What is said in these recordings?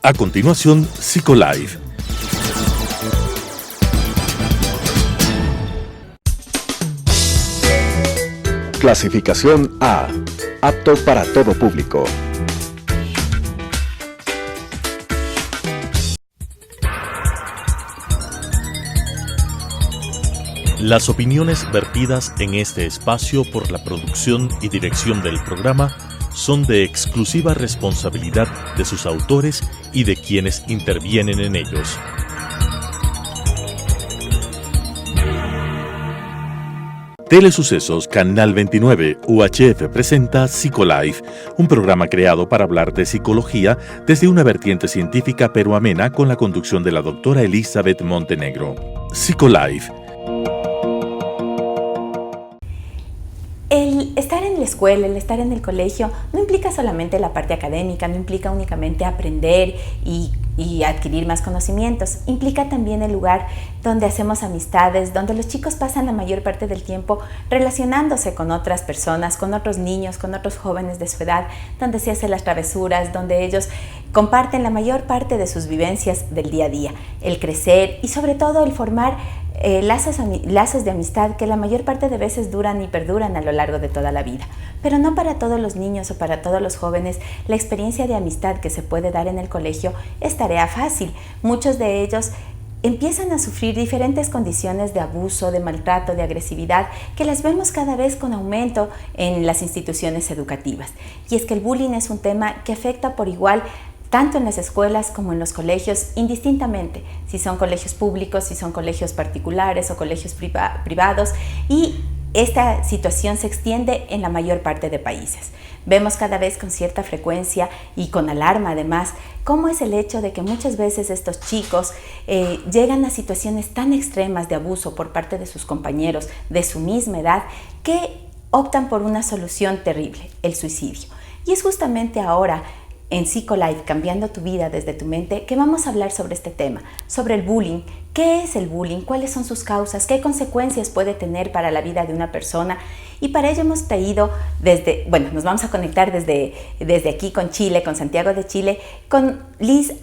A continuación, Psicolife. Clasificación A. Apto para todo público. Las opiniones vertidas en este espacio por la producción y dirección del programa son de exclusiva responsabilidad de sus autores y de quienes intervienen en ellos. Telesucesos Canal 29 UHF presenta Psicolife, un programa creado para hablar de psicología desde una vertiente científica pero amena con la conducción de la doctora Elizabeth Montenegro. Psicolife. El estar en la escuela, el estar en el colegio, no implica solamente la parte académica, no implica únicamente aprender y adquirir más conocimientos. Implica también el lugar donde hacemos amistades, donde los chicos pasan la mayor parte del tiempo relacionándose con otras personas, con otros niños, con otros jóvenes de su edad, donde se hacen las travesuras, donde ellos comparten la mayor parte de sus vivencias del día a día. El crecer y sobre todo el formar lazos de amistad que la mayor parte de veces duran y perduran a lo largo de toda la vida. Pero no para todos los niños o para todos los jóvenes la experiencia de amistad que se puede dar en el colegio es tarea fácil. Muchos de ellos empiezan a sufrir diferentes condiciones de abuso, de maltrato, de agresividad, que las vemos cada vez con aumento en las instituciones educativas. Y es que el bullying es un tema que afecta por igual tanto en las escuelas como en los colegios, indistintamente, si son colegios públicos, si son colegios particulares o colegios privados, y esta situación se extiende en la mayor parte de países. Vemos cada vez con cierta frecuencia y con alarma además, cómo es el hecho de que muchas veces estos chicos llegan a situaciones tan extremas de abuso por parte de sus compañeros de su misma edad, que optan por una solución terrible, el suicidio. Y es justamente ahora, en Psicolife, cambiando tu vida desde tu mente, que vamos a hablar sobre este tema, sobre el bullying. ¿Qué es el bullying? ¿Cuáles son sus causas? ¿Qué consecuencias puede tener para la vida de una persona? Y para ello hemos traído nos vamos a conectar desde aquí con Chile, con Santiago de Chile, con Liz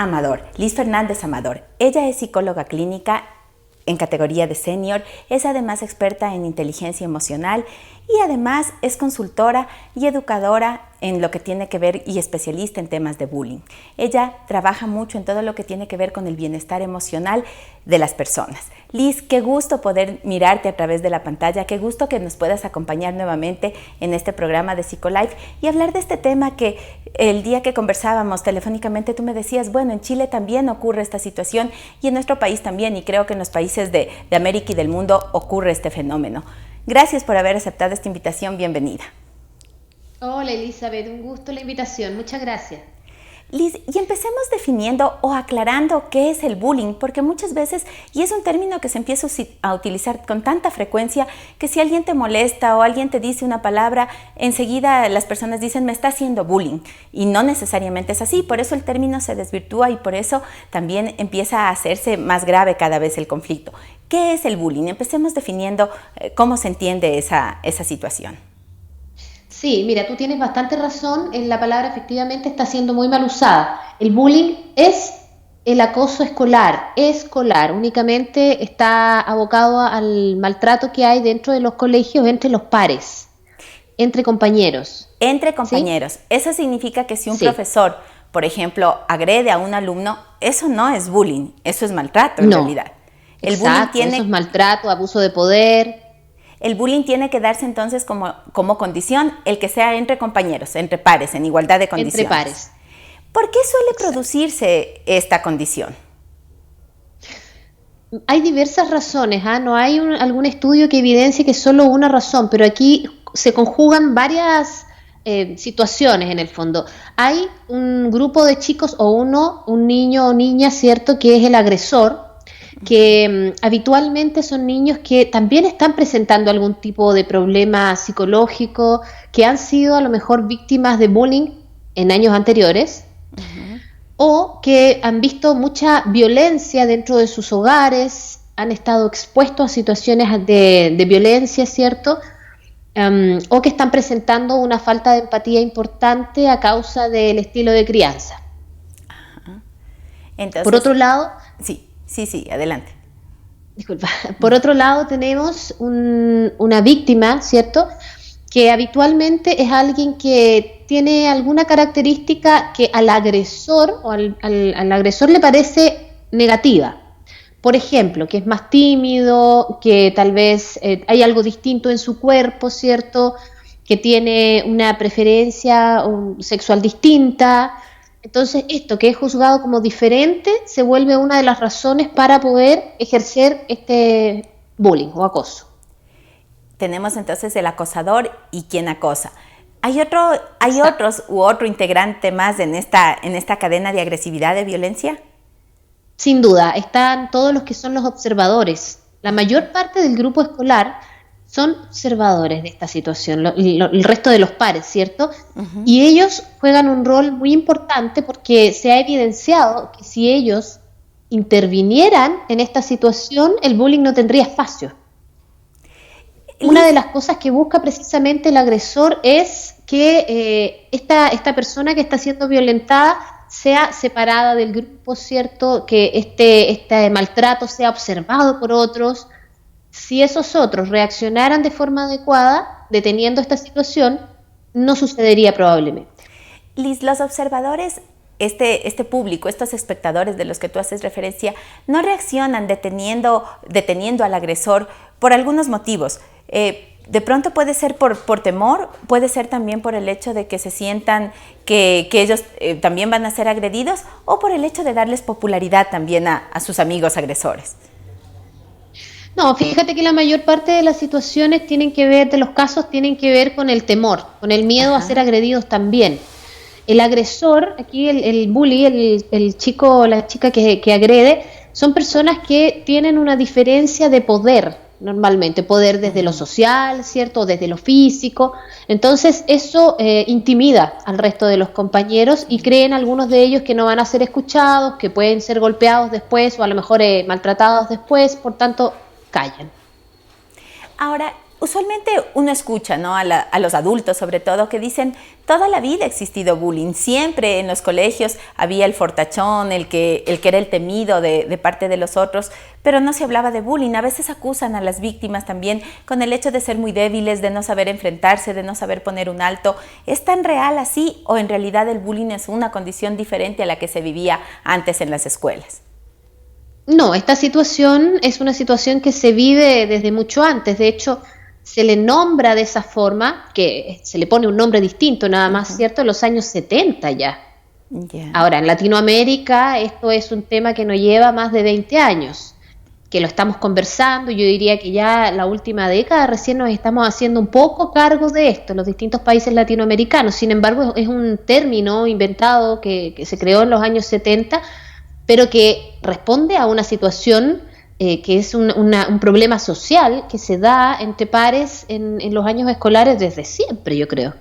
Fernández Amador. Ella es psicóloga clínica en categoría de senior, es además experta en inteligencia emocional y además es consultora y educadora en lo que tiene que ver y especialista en temas de bullying. Ella trabaja mucho en todo lo que tiene que ver con el bienestar emocional de las personas. Liz, qué gusto poder mirarte a través de la pantalla, qué gusto que nos puedas acompañar nuevamente en este programa de Psicolife y hablar de este tema que el día que conversábamos telefónicamente tú me decías, bueno, en Chile también ocurre esta situación y en nuestro país también, y creo que en los países de América y del mundo ocurre este fenómeno. Gracias por haber aceptado esta invitación, bienvenida. Hola Elizabeth, un gusto la invitación, muchas gracias. Liz, y empecemos definiendo o aclarando qué es el bullying, porque muchas veces, y es un término que se empieza a utilizar con tanta frecuencia, que si alguien te molesta o alguien te dice una palabra, enseguida las personas dicen, me está haciendo bullying, y no necesariamente es así, por eso el término se desvirtúa y por eso también empieza a hacerse más grave cada vez el conflicto. ¿Qué es el bullying? Empecemos definiendo cómo se entiende esa situación. Sí, mira, tú tienes bastante razón, la palabra efectivamente está siendo muy mal usada. El bullying es el acoso escolar, únicamente está abocado al maltrato que hay dentro de los colegios entre los pares, entre compañeros. Entre compañeros. ¿Sí? Eso significa que si un profesor, por ejemplo, agrede a un alumno, eso no es bullying, eso es maltrato en realidad. Exacto, eso es maltrato, abuso de poder. El bullying tiene que darse entonces como condición el que sea entre compañeros, entre pares, en igualdad de condiciones. Entre pares. ¿Por qué suele producirse esta condición? Hay diversas razones, no hay algún estudio que evidencie que es solo una razón, pero aquí se conjugan varias situaciones en el fondo. Hay un grupo de chicos un niño o niña, ¿cierto?, que es el agresor, que habitualmente son niños que también están presentando algún tipo de problema psicológico, que han sido a lo mejor víctimas de bullying en años anteriores, o que han visto mucha violencia dentro de sus hogares, han estado expuestos a situaciones de violencia, ¿cierto? O que están presentando una falta de empatía importante a causa del estilo de crianza. Entonces, por otro lado, sí, adelante. disculpa, por otro lado tenemos una víctima, ¿cierto?, que habitualmente es alguien que tiene alguna característica que al agresor o al agresor le parece negativa. Por ejemplo, que es más tímido, que tal vez hay algo distinto en su cuerpo, ¿cierto?, que tiene una preferencia sexual distinta. Entonces, esto que es juzgado como diferente se vuelve una de las razones para poder ejercer este bullying o acoso. Tenemos entonces el acosador y quien acosa. ¿Hay otro integrante más en esta cadena de agresividad, de violencia? Sin duda, están todos los que son los observadores. La mayor parte del grupo escolar son observadores de esta situación, el resto de los pares, ¿cierto? Uh-huh. Y ellos juegan un rol muy importante porque se ha evidenciado que si ellos intervinieran en esta situación, el bullying no tendría espacio. Una de las cosas que busca precisamente el agresor es que esta persona que está siendo violentada sea separada del grupo, ¿cierto? Que este maltrato sea observado por otros. Si esos otros reaccionaran de forma adecuada, deteniendo esta situación, no sucedería probablemente. Liz, los observadores, este público, estos espectadores de los que tú haces referencia, no reaccionan deteniendo al agresor por algunos motivos. De pronto puede ser por temor, puede ser también por el hecho de que se sientan que ellos también van a ser agredidos, o por el hecho de darles popularidad también a sus amigos agresores. No, fíjate que la mayor parte de las situaciones de los casos tienen que ver con el temor, con el miedo a ser agredidos también. El agresor, aquí el bully, el chico o la chica que agrede, son personas que tienen una diferencia de poder, normalmente, poder desde lo social, ¿cierto?, desde lo físico. Entonces eso intimida al resto de los compañeros y creen algunos de ellos que no van a ser escuchados, que pueden ser golpeados después o a lo mejor maltratados después, por tanto callan. Ahora, usualmente uno escucha, ¿no?, a los adultos sobre todo, que dicen: toda la vida ha existido bullying, siempre en los colegios había el fortachón, el que era el temido de parte de los otros, pero no se hablaba de bullying. A veces acusan a las víctimas también con el hecho de ser muy débiles, de no saber enfrentarse, de no saber poner un alto. ¿Es tan real así, o en realidad el bullying es una condición diferente a la que se vivía antes en las escuelas? No, esta situación es una situación que se vive desde mucho antes. De hecho, se le nombra de esa forma, que se le pone un nombre distinto nada más, ¿cierto?, en los años 70 ya. Ahora, en Latinoamérica esto es un tema que nos lleva más de 20 años, que lo estamos conversando. Yo diría que ya la última década recién nos estamos haciendo un poco cargo de esto, los distintos países latinoamericanos. Sin embargo, es un término inventado que se creó en los años 70, pero que responde a una situación que es un problema social que se da entre pares en los años escolares desde siempre, yo creo.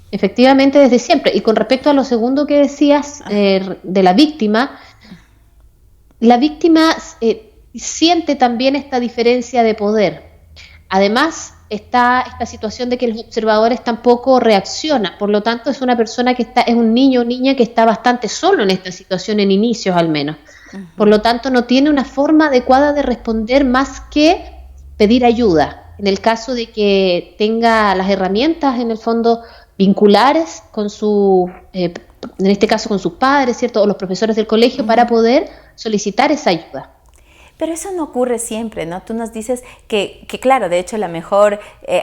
Efectivamente, desde siempre. Y con respecto a lo segundo que decías, de la víctima siente también esta diferencia de poder. Además, está esta situación de que los observadores tampoco reaccionan, por lo tanto es una persona es un niño o niña que está bastante solo en esta situación, en inicios al menos. Por lo tanto no tiene una forma adecuada de responder más que pedir ayuda, en el caso de que tenga las herramientas en el fondo vinculares con en este caso con sus padres, ¿cierto?, o los profesores del colegio, para poder solicitar esa ayuda. Pero eso no ocurre siempre, ¿no? Tú nos dices que claro, de hecho la mejor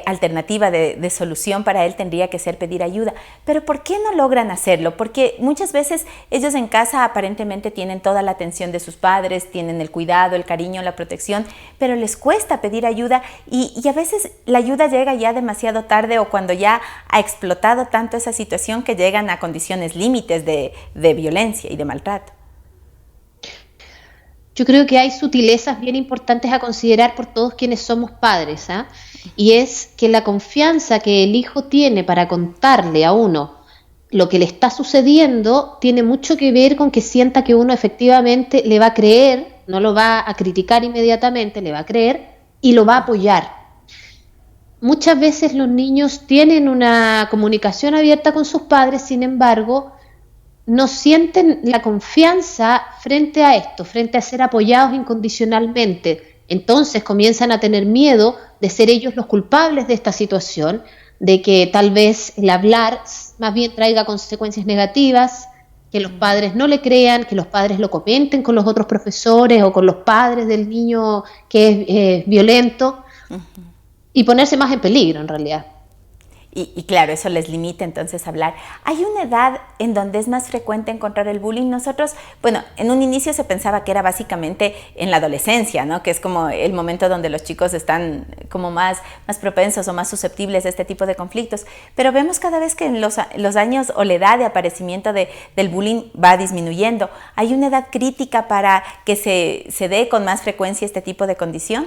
alternativa de solución para él tendría que ser pedir ayuda. Pero ¿por qué no logran hacerlo? Porque muchas veces ellos en casa aparentemente tienen toda la atención de sus padres, tienen el cuidado, el cariño, la protección, pero les cuesta pedir ayuda y a veces la ayuda llega ya demasiado tarde, o cuando ya ha explotado tanto esa situación que llegan a condiciones límites de violencia y de maltrato. Yo creo que hay sutilezas bien importantes a considerar por todos quienes somos padres, y es que la confianza que el hijo tiene para contarle a uno lo que le está sucediendo tiene mucho que ver con que sienta que uno efectivamente le va a creer, no lo va a criticar inmediatamente, le va a creer y lo va a apoyar. Muchas veces los niños tienen una comunicación abierta con sus padres, sin embargo, no sienten la confianza frente a esto, frente a ser apoyados incondicionalmente. Entonces comienzan a tener miedo de ser ellos los culpables de esta situación, de que tal vez el hablar más bien traiga consecuencias negativas, que los padres no le crean, que los padres lo comenten con los otros profesores o con los padres del niño que es violento, y ponerse más en peligro en realidad. Y claro, eso les limita entonces a hablar. ¿Hay una edad en donde es más frecuente encontrar el bullying? Nosotros, bueno, en un inicio se pensaba que era básicamente en la adolescencia, ¿no? Que es como el momento donde los chicos están como más propensos o más susceptibles a este tipo de conflictos. Pero vemos cada vez que en los años o la edad de aparecimiento del bullying va disminuyendo. ¿Hay una edad crítica para que se dé con más frecuencia este tipo de condición?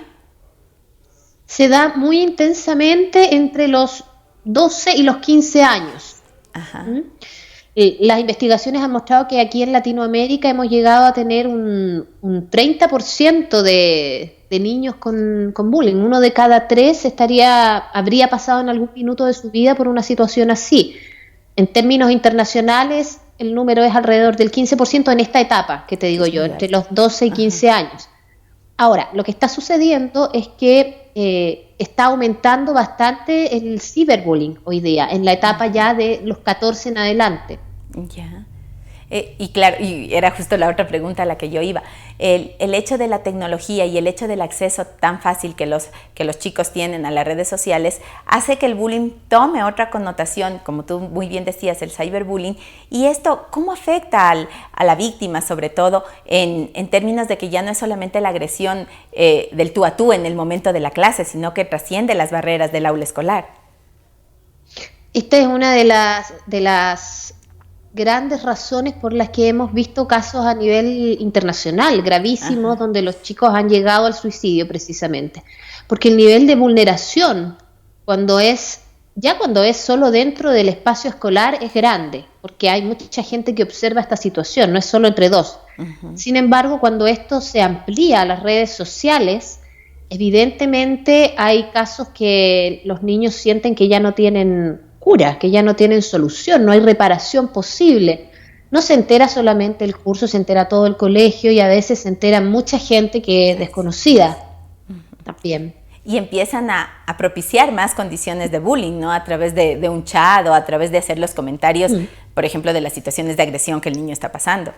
Se da muy intensamente entre los 12 y los 15 años. Ajá. Las investigaciones han mostrado que aquí en Latinoamérica hemos llegado a tener un 30% de niños con bullying. 1 de cada 3 habría pasado en algún minuto de su vida por una situación así. En términos internacionales, el número es alrededor del 15% en esta etapa, que te digo yo, entre los 12 y 15 años. Ahora, lo que está sucediendo es que está aumentando bastante el ciberbullying hoy día, en la etapa ya de los 14 en adelante. Ya. Y claro, y era justo la otra pregunta a la que yo iba. El hecho de la tecnología y el hecho del acceso tan fácil que los chicos tienen a las redes sociales hace que el bullying tome otra connotación, como tú muy bien decías, el cyberbullying. Y esto, ¿cómo afecta a la víctima, sobre todo en términos de que ya no es solamente la agresión del tú a tú en el momento de la clase, sino que trasciende las barreras del aula escolar? Esta es una de las grandes razones por las que hemos visto casos a nivel internacional gravísimos, donde los chicos han llegado al suicidio precisamente, porque el nivel de vulneración cuando es solo dentro del espacio escolar es grande, porque hay mucha gente que observa esta situación, no es solo entre dos. Sin embargo, cuando esto se amplía a las redes sociales, evidentemente hay casos que los niños sienten que ya no tienen cura, que ya no tienen solución, no hay reparación posible. No se entera solamente el curso, se entera todo el colegio y a veces se entera mucha gente que es desconocida también. Y empiezan a propiciar más condiciones de bullying, ¿no? A través de un chat o a través de hacer los comentarios, por ejemplo, de las situaciones de agresión que el niño está pasando.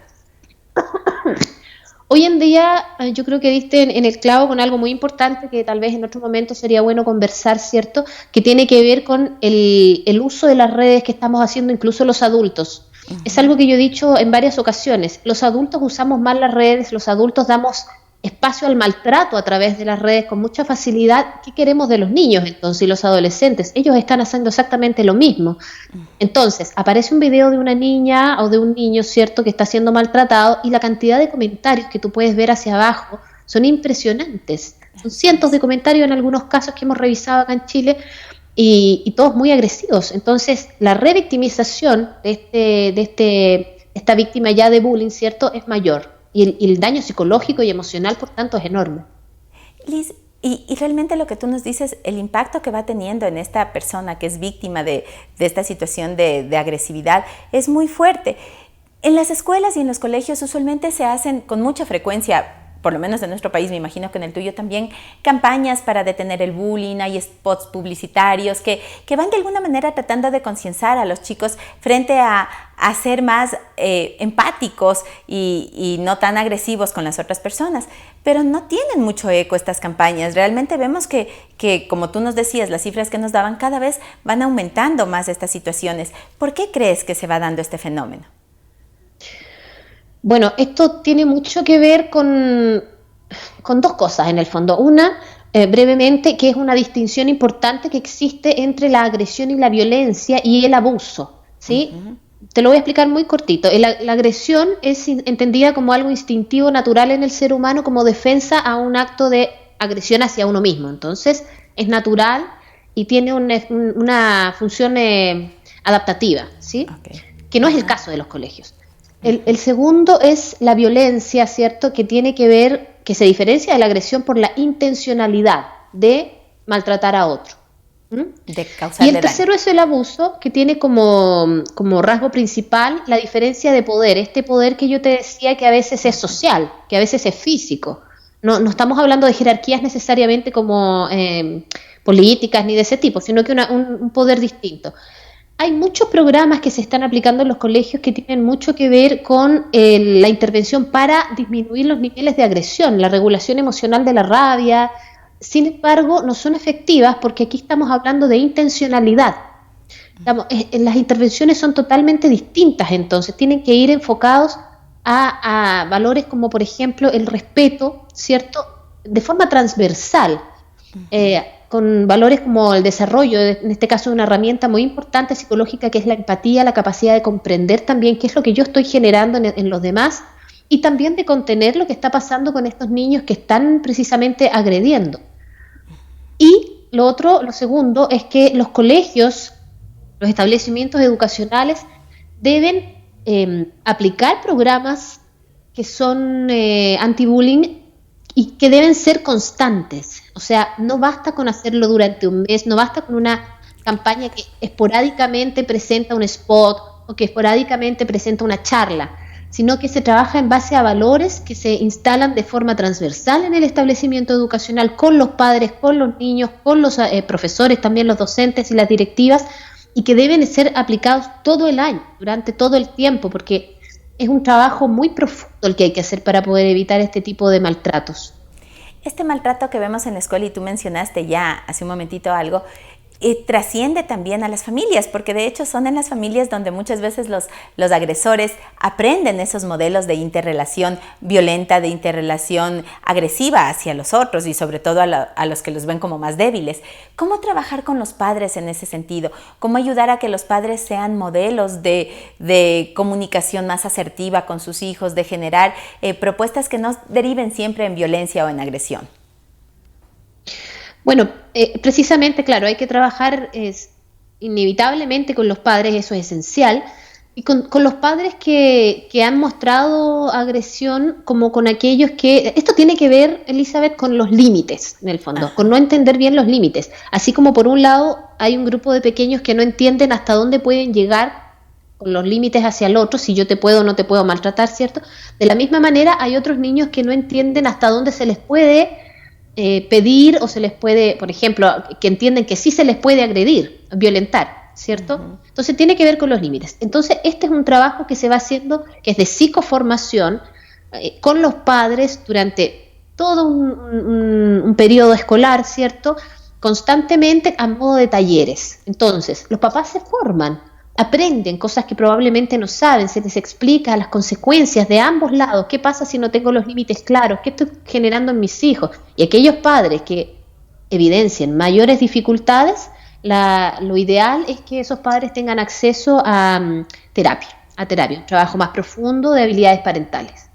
Hoy en día yo creo que diste en el clavo con algo muy importante que tal vez en otro momento sería bueno conversar, ¿cierto? Que tiene que ver con el uso de las redes que estamos haciendo incluso los adultos. Es algo que yo he dicho en varias ocasiones. Los adultos usamos mal las redes, los adultos damos espacio al maltrato a través de las redes con mucha facilidad. ¿Qué queremos de los niños entonces y los adolescentes? Ellos están haciendo exactamente lo mismo. Entonces, aparece un video de una niña o de un niño, ¿cierto?, que está siendo maltratado y la cantidad de comentarios que tú puedes ver hacia abajo son impresionantes. Son cientos de comentarios en algunos casos que hemos revisado acá en Chile y todos muy agresivos. Entonces, la revictimización de esta víctima ya de bullying, ¿cierto?, es mayor. Y el daño psicológico y emocional, por tanto, es enorme. Liz, y realmente lo que tú nos dices, el impacto que va teniendo en esta persona que es víctima de esta situación de agresividad es muy fuerte. En las escuelas y en los colegios usualmente se hacen con mucha frecuencia, por lo menos en nuestro país, me imagino que en el tuyo también, campañas para detener el bullying, hay spots publicitarios que van de alguna manera tratando de concienciar a los chicos frente a ser más empáticos y no tan agresivos con las otras personas. Pero no tienen mucho eco estas campañas. Realmente vemos que, como tú nos decías, las cifras que nos daban cada vez van aumentando más estas situaciones. ¿Por qué crees que se va dando este fenómeno? Bueno, esto tiene mucho que ver con dos cosas en el fondo. Una, brevemente, que es una distinción importante que existe entre la agresión y la violencia y el abuso, ¿sí? Te lo voy a explicar muy cortito. La agresión es entendida como algo instintivo, natural en el ser humano, como defensa a un acto de agresión hacia uno mismo. Entonces, es natural y tiene una función adaptativa, ¿sí? Okay. Que no es el caso de los colegios. El segundo es la violencia, ¿cierto?, que tiene que ver, que se diferencia de la agresión por la intencionalidad de maltratar a otro. de causarle Y el daño. tercero es el abuso, que tiene como rasgo principal la diferencia de poder. Este poder que yo te decía que a veces es social, que a veces es físico. No estamos hablando de jerarquías necesariamente como políticas ni de ese tipo, sino que un poder distinto. Hay muchos programas que se están aplicando en los colegios que tienen mucho que ver con la intervención para disminuir los niveles de agresión, la regulación emocional de la rabia. Sin embargo, no son efectivas porque aquí estamos hablando de intencionalidad. Las intervenciones son totalmente distintas, entonces tienen que ir enfocados a valores como, por ejemplo, el respeto, ¿cierto?, de forma transversal, con valores como el desarrollo, en este caso una herramienta muy importante psicológica que es la empatía, la capacidad de comprender también qué es lo que yo estoy generando en los demás y también de contener lo que está pasando con estos niños que están precisamente agrediendo. Y lo segundo, es que los colegios, los establecimientos educacionales deben aplicar programas que son anti-bullying y que deben ser constantes. O sea, no basta con hacerlo durante un mes, no basta con una campaña que esporádicamente presenta un spot o que esporádicamente presenta una charla, sino que se trabaja en base a valores que se instalan de forma transversal en el establecimiento educacional, con los padres, con los niños, con los profesores, también los docentes y las directivas, y que deben ser aplicados todo el año, durante todo el tiempo, porque es un trabajo muy profundo el que hay que hacer para poder evitar este tipo de maltratos. Este maltrato que vemos en la escuela, y tú mencionaste ya hace un momentito algo, trasciende también a las familias, porque de hecho son en las familias donde muchas veces los agresores aprenden esos modelos de interrelación violenta, de interrelación agresiva hacia los otros y sobre todo a los que los ven como más débiles. ¿Cómo trabajar con los padres en ese sentido? ¿Cómo ayudar a que los padres sean modelos de comunicación más asertiva con sus hijos, de generar propuestas que no deriven siempre en violencia o en agresión? Bueno, precisamente, claro, hay que trabajar inevitablemente con los padres, eso es esencial, y con los padres que han mostrado agresión, como con aquellos que... Esto tiene que ver, Elizabeth, con los límites, en el fondo, con no entender bien los límites. Así como por un lado hay un grupo de pequeños que no entienden hasta dónde pueden llegar con los límites hacia el otro, si yo te puedo o no te puedo maltratar, ¿cierto? De la misma manera hay otros niños que no entienden hasta dónde se les puede pedir o se les puede, por ejemplo, que entienden que sí se les puede agredir, violentar, ¿cierto? Uh-huh. Entonces tiene que ver con los límites. Entonces este es un trabajo que se va haciendo, que es de psicoformación, con los padres durante todo un periodo escolar, ¿cierto? Constantemente a modo de talleres. Entonces los papás se forman, aprenden cosas que probablemente no saben, se les explica las consecuencias de ambos lados, qué pasa si no tengo los límites claros, qué estoy generando en mis hijos, y aquellos padres que evidencien mayores dificultades, lo ideal es que esos padres tengan acceso a terapia, un trabajo más profundo de habilidades parentales.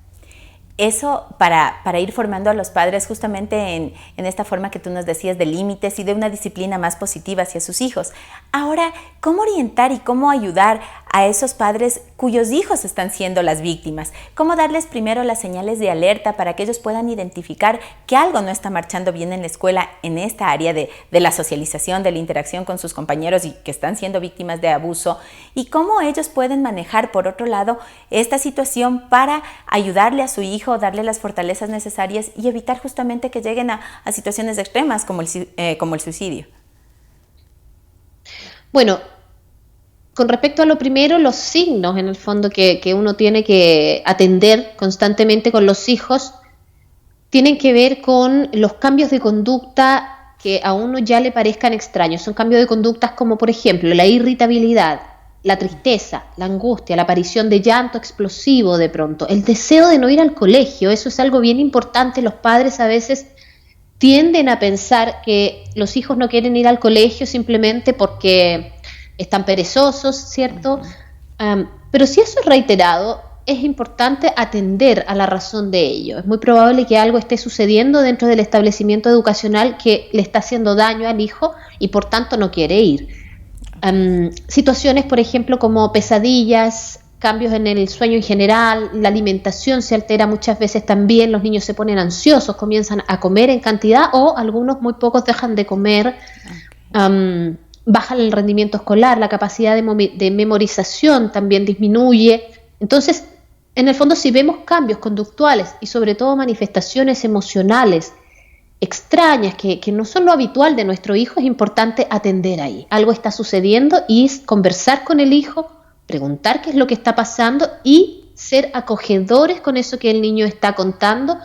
Eso para ir formando a los padres justamente en esta forma que tú nos decías de límites y de una disciplina más positiva hacia sus hijos. Ahora, ¿cómo orientar y cómo ayudar a esos padres cuyos hijos están siendo las víctimas? ¿Cómo darles primero las señales de alerta para que ellos puedan identificar que algo no está marchando bien en la escuela en esta área de la socialización, de la interacción con sus compañeros y que están siendo víctimas de abuso? ¿Y cómo ellos pueden manejar, por otro lado, esta situación para ayudarle a su hijo, darle las fortalezas necesarias y evitar justamente que lleguen a situaciones extremas como el suicidio? Bueno, con respecto a lo primero, los signos en el fondo que uno tiene que atender constantemente con los hijos tienen que ver con los cambios de conducta que a uno ya le parezcan extraños. Son cambios de conductas como, por ejemplo, la irritabilidad, la tristeza, la angustia, la aparición de llanto explosivo de pronto, el deseo de no ir al colegio. Eso es algo bien importante. Los padres a veces tienden a pensar que los hijos no quieren ir al colegio simplemente porque están perezosos, ¿cierto? Pero si eso es reiterado, es importante atender a la razón de ello. Es muy probable que algo esté sucediendo dentro del establecimiento educacional que le está haciendo daño al hijo y por tanto no quiere ir. Situaciones, por ejemplo, como pesadillas, cambios en el sueño en general, la alimentación se altera muchas veces también, los niños se ponen ansiosos, comienzan a comer en cantidad o algunos muy pocos dejan de comer. baja el rendimiento escolar, la capacidad de memorización también disminuye. Entonces, en el fondo, si vemos cambios conductuales y sobre todo manifestaciones emocionales extrañas que no son lo habitual de nuestro hijo, es importante atender ahí. Algo está sucediendo y conversar con el hijo, preguntar qué es lo que está pasando y ser acogedores con eso que el niño está contando,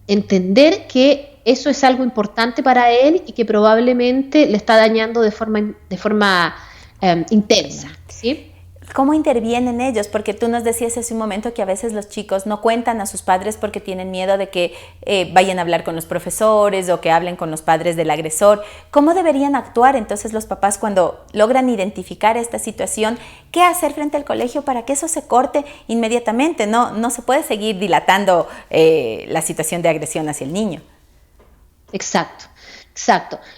entender que eso es algo importante para él y que probablemente le está dañando de forma intensa, ¿sí? ¿Cómo intervienen ellos? Porque tú nos decías hace un momento que a veces los chicos no cuentan a sus padres porque tienen miedo de que vayan a hablar con los profesores o que hablen con los padres del agresor. ¿Cómo deberían actuar entonces los papás cuando logran identificar esta situación? ¿Qué hacer frente al colegio para que eso se corte inmediatamente? No se puede seguir dilatando la situación de agresión hacia el niño. Exacto.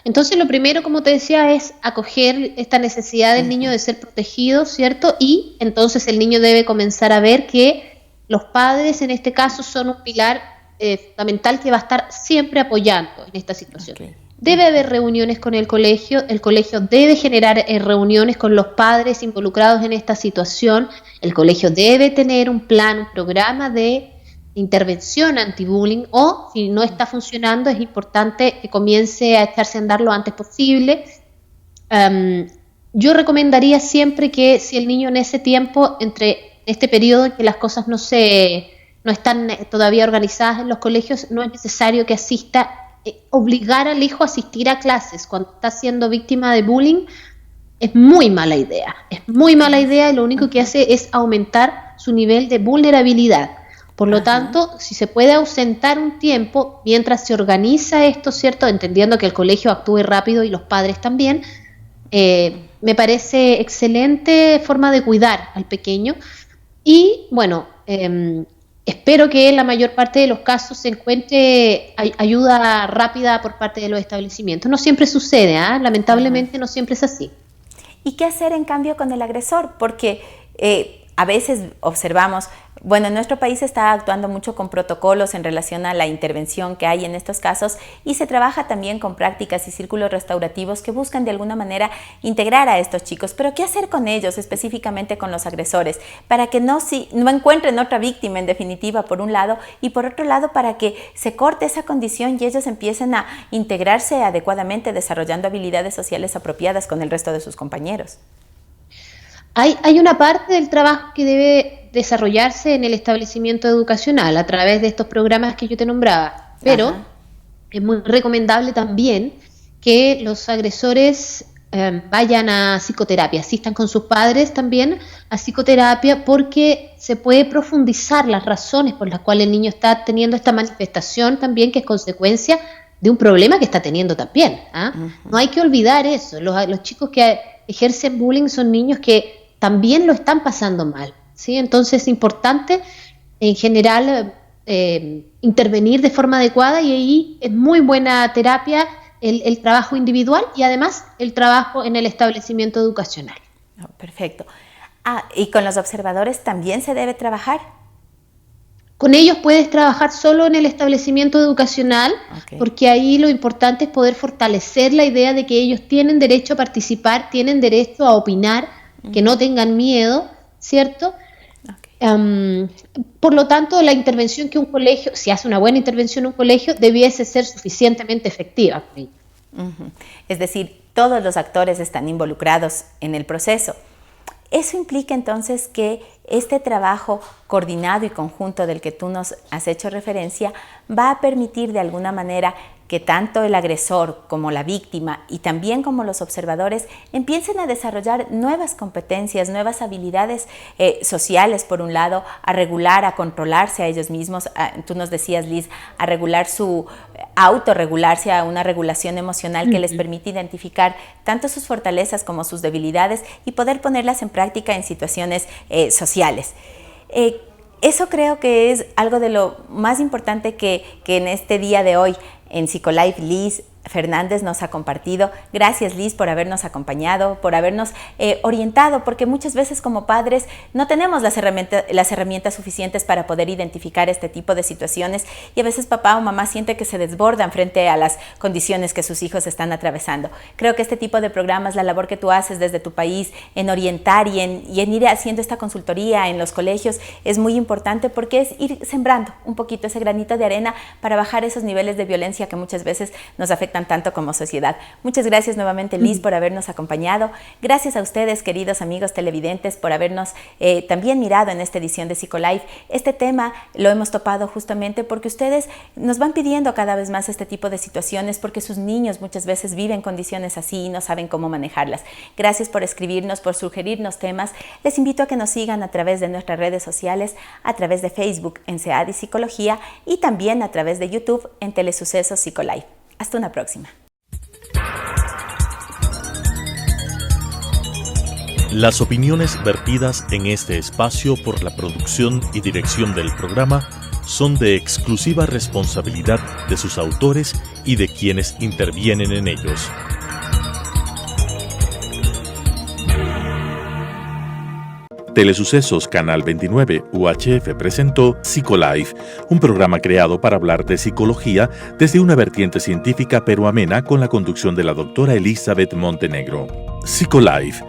Entonces lo primero, como te decía, es acoger esta necesidad del niño de ser protegido, ¿cierto? Y entonces el niño debe comenzar a ver que los padres en este caso son un pilar fundamental que va a estar siempre apoyando en esta situación. Okay. Debe haber reuniones con el colegio debe generar reuniones con los padres involucrados en esta situación, el colegio debe tener un plan, un programa de intervención anti-bullying, o si no está funcionando es importante que comience a echarse a andar lo antes posible. Yo recomendaría siempre que si el niño en ese tiempo, entre este periodo en que las cosas no están todavía organizadas en los colegios, no es necesario que asista, obligar al hijo a asistir a clases cuando está siendo víctima de bullying es muy mala idea y lo único que hace es aumentar su nivel de vulnerabilidad. Por lo tanto, si se puede ausentar un tiempo mientras se organiza esto, ¿cierto? Entendiendo que el colegio actúe rápido y los padres también, me parece excelente forma de cuidar al pequeño. Y bueno, espero que en la mayor parte de los casos se encuentre ayuda rápida por parte de los establecimientos. No siempre sucede, lamentablemente no siempre es así. ¿Y qué hacer en cambio con el agresor? Porque a veces observamos, bueno, en nuestro país se está actuando mucho con protocolos en relación a la intervención que hay en estos casos y se trabaja también con prácticas y círculos restaurativos que buscan de alguna manera integrar a estos chicos. Pero ¿qué hacer con ellos, específicamente con los agresores? Para que no encuentren otra víctima en definitiva, por un lado, y por otro lado para que se corte esa condición y ellos empiecen a integrarse adecuadamente, desarrollando habilidades sociales apropiadas con el resto de sus compañeros. Hay una parte del trabajo que debe desarrollarse en el establecimiento educacional a través de estos programas que yo te nombraba, pero es muy recomendable también que los agresores vayan a psicoterapia, asistan con sus padres también a psicoterapia, porque se puede profundizar las razones por las cuales el niño está teniendo esta manifestación también, que es consecuencia de un problema que está teniendo también. No hay que olvidar eso. Los chicos que ejercen bullying son niños que también lo están pasando mal, ¿sí? Entonces es importante en general intervenir de forma adecuada, y ahí es muy buena terapia el trabajo individual y además el trabajo en el establecimiento educacional. Perfecto. ¿Y con los observadores también se debe trabajar? Con ellos puedes trabajar solo en el establecimiento educacional, porque ahí lo importante es poder fortalecer la idea de que ellos tienen derecho a participar, tienen derecho a opinar, que no tengan miedo, ¿cierto? Por lo tanto, la intervención que un colegio, si hace una buena intervención en un colegio, debiese ser suficientemente efectiva. Es decir, todos los actores están involucrados en el proceso. Eso implica entonces que este trabajo coordinado y conjunto del que tú nos has hecho referencia va a permitir de alguna manera que tanto el agresor como la víctima y también como los observadores empiecen a desarrollar nuevas competencias, nuevas habilidades sociales, por un lado, a regular, a controlarse a ellos mismos, tú nos decías, Liz, a regular autorregularse, a una regulación emocional que les permite identificar tanto sus fortalezas como sus debilidades y poder ponerlas en práctica en situaciones sociales. Eso creo que es algo de lo más importante que en este día de hoy en Psicolife, Liz, Fernández nos ha compartido. Gracias, Liz, por habernos acompañado, por habernos orientado, porque muchas veces como padres no tenemos las herramientas suficientes para poder identificar este tipo de situaciones y a veces papá o mamá siente que se desbordan frente a las condiciones que sus hijos están atravesando. Creo que este tipo de programas, la labor que tú haces desde tu país en orientar y en ir haciendo esta consultoría en los colegios es muy importante porque es ir sembrando un poquito ese granito de arena para bajar esos niveles de violencia que muchas veces nos afectan tanto como sociedad. Muchas gracias nuevamente, Liz, por habernos acompañado. Gracias a ustedes, queridos amigos televidentes, por habernos también mirado en esta edición de Psicolife. Este tema lo hemos topado justamente porque ustedes nos van pidiendo cada vez más este tipo de situaciones porque sus niños muchas veces viven condiciones así y no saben cómo manejarlas. Gracias por escribirnos, por sugerirnos temas. Les invito a que nos sigan a través de nuestras redes sociales, a través de Facebook en SEADI Psicología y también a través de YouTube en Telesucesos Psicolife. Hasta una próxima. Las opiniones vertidas en este espacio por la producción y dirección del programa son de exclusiva responsabilidad de sus autores y de quienes intervienen en ellos. Telesucesos Canal 29 UHF presentó Psicolife, un programa creado para hablar de psicología desde una vertiente científica pero amena con la conducción de la doctora Elizabeth Montenegro. Psicolife,